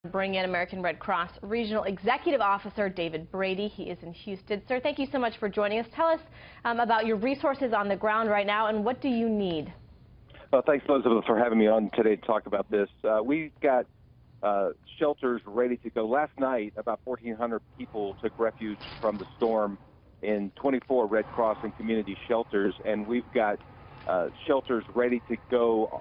Bring in American Red Cross Regional Executive Officer David Brady. He is in Houston. Sir, thank you so much for joining us. Tell us about your resources on the ground right now and what do you need? Well, thanks, Elizabeth, for having me on today to talk about this. We've got shelters ready to go. Last night, about 1,400 people took refuge from the storm in 24 Red Cross and community shelters, and we've got shelters ready to go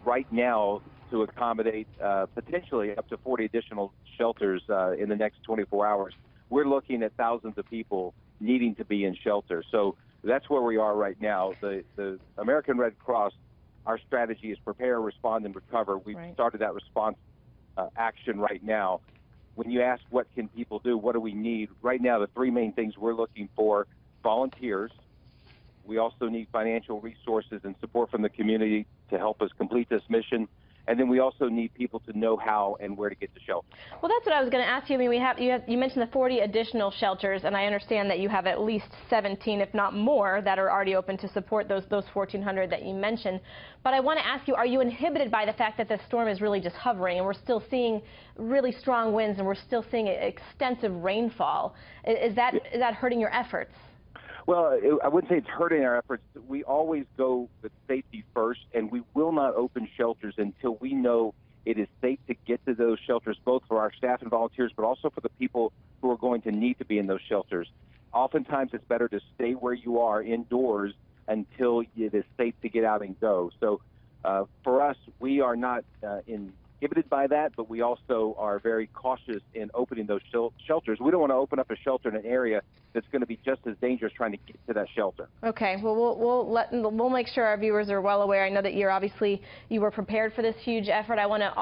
right now to accommodate potentially up to 40 additional shelters in the next 24 hours. We're looking at thousands of people needing to be in shelter. So that's where we are right now. The American Red Cross, our strategy is prepare, respond, and recover. We've started that response action right now. When you ask what can people do, what do we need? Right now, the three main things we're looking for: volunteers. We also need financial resources and support from the community to help us complete this mission. And then we also need people to know how and where to get to shelter. Well, that's what I was going to ask you. I mean, you mentioned the 40 additional shelters, and I understand that you have at least 17, if not more, that are already open to support those 1,400 that you mentioned. But I want to ask you, are you inhibited by the fact that the storm is really just hovering, and we're still seeing really strong winds, and we're still seeing extensive rainfall? Is that hurting your efforts? Well, I wouldn't say it's hurting our efforts. We always go with safety first, and we will not open shelters until we know it is safe to get to those shelters, both for our staff and volunteers, but also for the people who are going to need to be in those shelters. Oftentimes, it's better to stay where you are indoors until it is safe to get out and go. So for us, we are not inhibited by that, but we also are very cautious in opening those shelters. We don't want to open up a shelter in an area that's going to be just as dangerous trying to get to that shelter. Okay, well, we'll make sure our viewers are well aware. I know that you were prepared for this huge effort. I want to,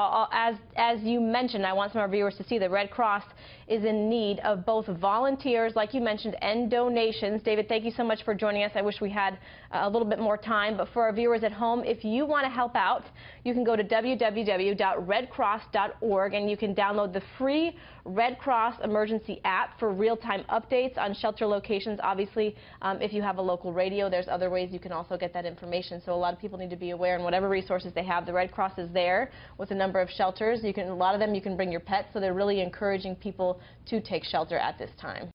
as you mentioned, I want some of our viewers to see the Red Cross is in need of both volunteers, like you mentioned, and donations. David, thank you so much for joining us. I wish we had a little bit more time, but for our viewers at home, if you want to help out, you can go to www.redcross.org and you can download the free Red Cross emergency app for real-time updates on shelter locations. Obviously, if you have a local radio, there's other ways you can also get that information. So a lot of people need to be aware, and whatever resources they have, the Red Cross is there with a number of shelters. A lot of them you can bring your pets, so they're really encouraging people to take shelter at this time.